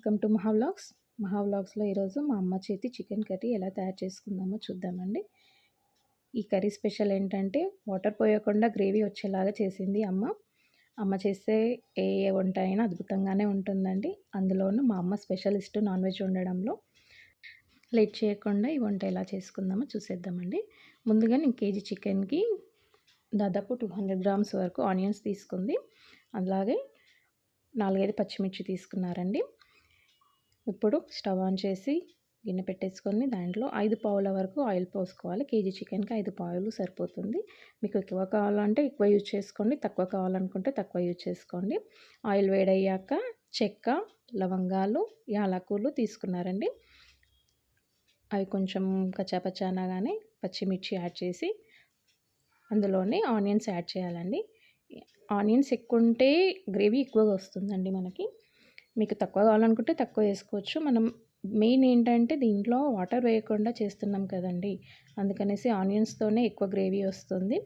Welcome to మహా vlogs. మహా వ్లాగ్స్లో ఈరోజు మా అమ్మ చేతి చికెన్ కర్రీ ఎలా తయారు చేసుకుందామో చూద్దామండి. ఈ కర్రీ స్పెషల్ ఏంటంటే వాటర్ పోయకుండా గ్రేవీ వచ్చేలాగా చేసింది అమ్మ. అమ్మ చేస్తే ఏ ఏ వంట అయినా అద్భుతంగానే ఉంటుందండి. అందులోనూ మా అమ్మ స్పెషలిస్ట్ నాన్ వెజ్ వండడంలో. లేట్ చేయకుండా ఈ వంట ఎలా చేసుకుందామో చూసేద్దామండి. ముందుగా నేను కేజీ చికెన్కి దాదాపు 200 గ్రామ్స్ వరకు ఆనియన్స్ తీసుకుంది. అలాగే 4-5 పచ్చిమిర్చి తీసుకున్నారండి. ఇప్పుడు స్టవ్ ఆన్ చేసి గిన్నె పెట్టేసుకొని దాంట్లో 5 పావుల వరకు ఆయిల్ పోసుకోవాలి. కేజీ చికెన్కి 5 పావులు సరిపోతుంది. మీకు ఎక్కువ కావాలంటే ఎక్కువ యూజ్ చేసుకోండి, తక్కువ కావాలనుకుంటే తక్కువ యూజ్ చేసుకోండి. ఆయిల్ వేడయ్యాక చెక్క, లవంగాలు, యాలకులు తీసుకున్నారండి. అవి కొంచెం కచ్చాపచ్చా అనగానే పచ్చిమిర్చి యాడ్ చేసి అందులోనే ఆనియన్స్ యాడ్ చేయాలండి. ఆనియన్స్ ఎక్కువ ఉంటే గ్రేవీ ఎక్కువగా వస్తుందండి మనకి. మీకు తక్కువ కావాలనుకుంటే తక్కువ వేసుకోవచ్చు. మనం మెయిన్ ఏంటంటే దీంట్లో వాటర్ వేయకుండా చేస్తున్నాం కదండి, అందుకనేసి ఆనియన్స్తోనే ఎక్కువ గ్రేవీ వస్తుంది.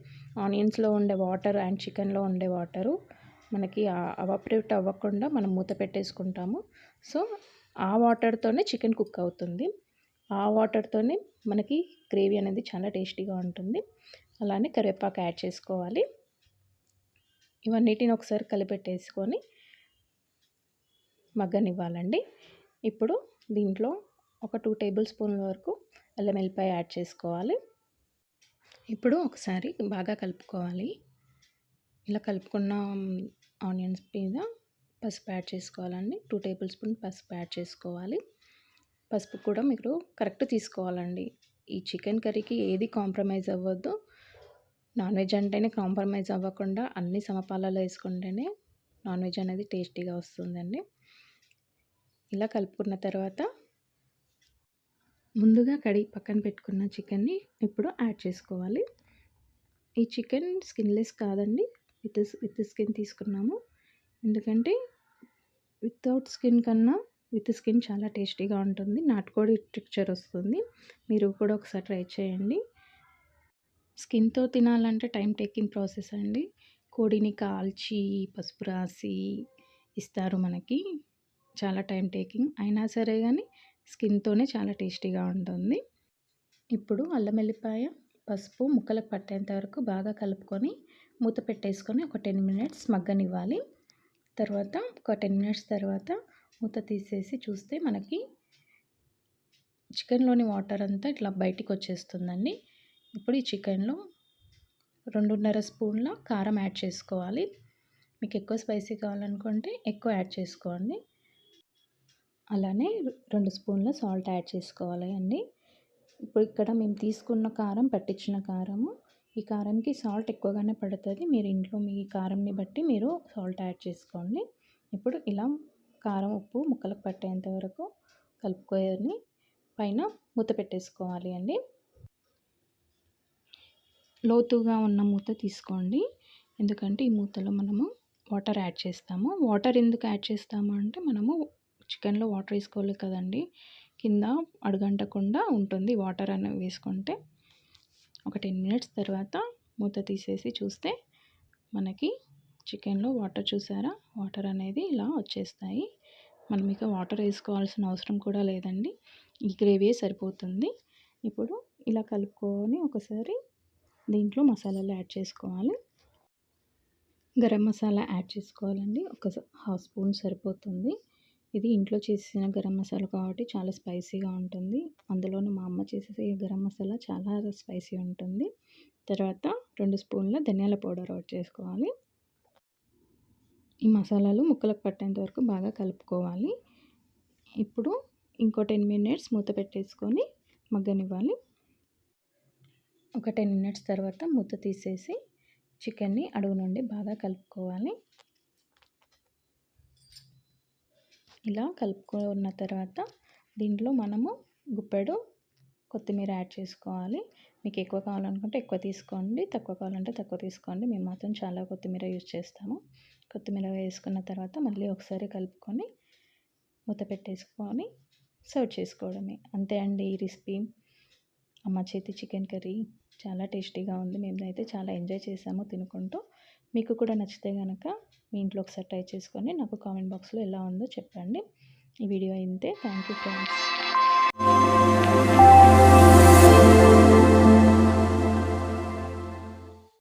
ఆనియన్స్లో ఉండే వాటర్ అండ్ చికెన్లో ఉండే వాటరు మనకి అవపరేట్ అవ్వకుండా మనం మూత పెట్టేసుకుంటాము. సో ఆ వాటర్తోనే చికెన్ కుక్ అవుతుంది. ఆ వాటర్తోనే మనకి గ్రేవీ అనేది చాలా టేస్టీగా ఉంటుంది. అలానే కరివేపాకు యాడ్ చేసుకోవాలి. ఇవన్నిటిని ఒకసారి కలిపెట్టేసుకొని మగ్గనివ్వాలండి. ఇప్పుడు దీంట్లో ఒక 2 టేబుల్ స్పూన్ల వరకు అల్లం వెల్లిపాయ యాడ్ చేసుకోవాలి. ఇప్పుడు ఒకసారి బాగా కలుపుకోవాలి. ఇలా కలుపుకున్న ఆనియన్స్ మీద పసుపు యాడ్ చేసుకోవాలండి. 2 టేబుల్ స్పూన్ పసుపు యాడ్ చేసుకోవాలి. పసుపు కూడా మీరు కరెక్ట్ తీసుకోవాలండి. ఈ చికెన్ కర్రీకి ఏది కాంప్రమైజ్ అవ్వద్దు. నాన్ వెజ్ అంటేనే కాంప్రమైజ్ అవ్వకుండా అన్ని సమపాలలో వేసుకుంటేనే నాన్ వెజ్ అనేది టేస్టీగా వస్తుందండి. ఇలా కలుపుకున్న తర్వాత ముందుగా కడిగి పక్కన పెట్టుకున్న చికెన్ని ఇప్పుడు యాడ్ చేసుకోవాలి. ఈ చికెన్ స్కిన్లెస్ కాదండి, విత్ స్కిన్ తీసుకున్నాము. ఎందుకంటే వితౌట్ స్కిన్ కన్నా విత్ స్కిన్ చాలా టేస్టీగా ఉంటుంది. నాటుకోడి టెక్స్చర్ వస్తుంది. మీరు కూడా ఒకసారి ట్రై చేయండి. స్కిన్తో తినాలంటే టైం టేకింగ్ ప్రాసెస్ అండి. కోడిని కాల్చి పసుపు రాసి ఇస్తారు మనకి, చాలా టైం టేకింగ్. అయినా సరే కానీ స్కిన్తోనే చాలా టేస్టీగా ఉంటుంది. ఇప్పుడు అల్లం వెల్లిపాయ పసుపు ముక్కలకు పట్టేంత వరకు బాగా కలుపుకొని మూత పెట్టేసుకొని ఒక 10 మినిట్స్ మగ్గనివ్వాలి. తర్వాత ఒక 10 మినిట్స్ తర్వాత మూత తీసేసి చూస్తే మనకి చికెన్లోని వాటర్ అంతా ఇట్లా బయటికి వచ్చేస్తుందండి. ఇప్పుడు ఈ చికెన్లో 2.5 స్పూన్ల కారం యాడ్ చేసుకోవాలి. మీకు ఎక్కువ స్పైసీ కావాలనుకుంటే ఎక్కువ యాడ్ చేసుకోండి. అలానే 2 స్పూన్ల సాల్ట్ యాడ్ చేసుకోవాలి అండి. ఇప్పుడు ఇక్కడ మేము తీసుకున్న కారం పట్టించిన కారము. ఈ కారంకి సాల్ట్ ఎక్కువగానే పడుతుంది. మీరు ఇంట్లో మీ కారంని బట్టి మీరు సాల్ట్ యాడ్ చేసుకోండి. ఇప్పుడు ఇలా కారం ఉప్పు ముక్కలకు పట్టేంత వరకు కలుపుకొని పైన మూత పెట్టేసుకోవాలి అండి. లోతుగా ఉన్న మూత తీసుకోండి, ఎందుకంటే ఈ మూతలో మనము వాటర్ యాడ్ చేస్తాము. వాటర్ ఎందుకు యాడ్ చేస్తాము అంటే మనము చికెన్లో వాటర్ వేసుకోవాలి కదండి, కింద అడుగంటకుండా ఉంటుంది వాటర్ అనేవి వేసుకుంటే. ఒక 10 మినిట్స్ తర్వాత మూత తీసేసి చూస్తే మనకి చికెన్లో వాటర్ చూసారా, వాటర్ అనేది ఇలా వచ్చేస్తాయి. మనం ఇక వాటర్ వేసుకోవాల్సిన అవసరం కూడా లేదండి, ఈ గ్రేవీ సరిపోతుంది. ఇప్పుడు ఇలా కలుపుకొని ఒకసారి దీంట్లో మసాలాలు యాడ్ చేసుకోవాలి. గరం మసాలా యాడ్ చేసుకోవాలండి. ఒక హాఫ్ స్పూన్ సరిపోతుంది. ఇది ఇంట్లో చేసిన గరం మసాలా కాబట్టి చాలా స్పైసీగా ఉంటుంది. అందులోనూ మా అమ్మ చేసే గరం మసాలా చాలా స్పైసీ ఉంటుంది. తర్వాత 2 స్పూన్ల ధనియాల పౌడర్ యాడ్ చేసుకోవాలి. ఈ మసాలాలు ముక్కలకు పట్టేంత వరకు బాగా కలుపుకోవాలి. ఇప్పుడు ఇంకో 10 మినిట్స్ మూత పెట్టేసుకొని మగ్గనివ్వాలి. ఒక 10 మినిట్స్ తర్వాత మూత తీసేసి చికెన్ని అడుగు నుండి బాగా కలుపుకోవాలి. ఇలా కలుపుకున్న తర్వాత దీంట్లో మనము గుప్పెడు కొత్తిమీర యాడ్ చేసుకోవాలి. మీకు ఎక్కువ కావాలనుకుంటే ఎక్కువ తీసుకోండి, తక్కువ కావాలంటే తక్కువ తీసుకోండి. మేము మాత్రం చాలా కొత్తిమీర యూజ్ చేస్తాము. కొత్తిమీర వేసుకున్న తర్వాత మళ్ళీ ఒకసారి కలుపుకొని మూత పెట్టేసుకొని సర్వ్ చేసుకోవడమే. అంతే అండి ఈ రెసిపీ. అమ్మ చేతి చికెన్ కర్రీ చాలా టేస్టీగా ఉంది. మేమైతే చాలా ఎంజాయ్ చేసాము తినుకుంటూ. మీకు కూడా నచ్చితే కనుక మీ ఇంట్లో ఒకసారి ట్రై చేసుకొని నాకు కామెంట్ బాక్స్లో ఎలా ఉందో చెప్పండి. ఈ వీడియో ఇంతే. Thank you friends.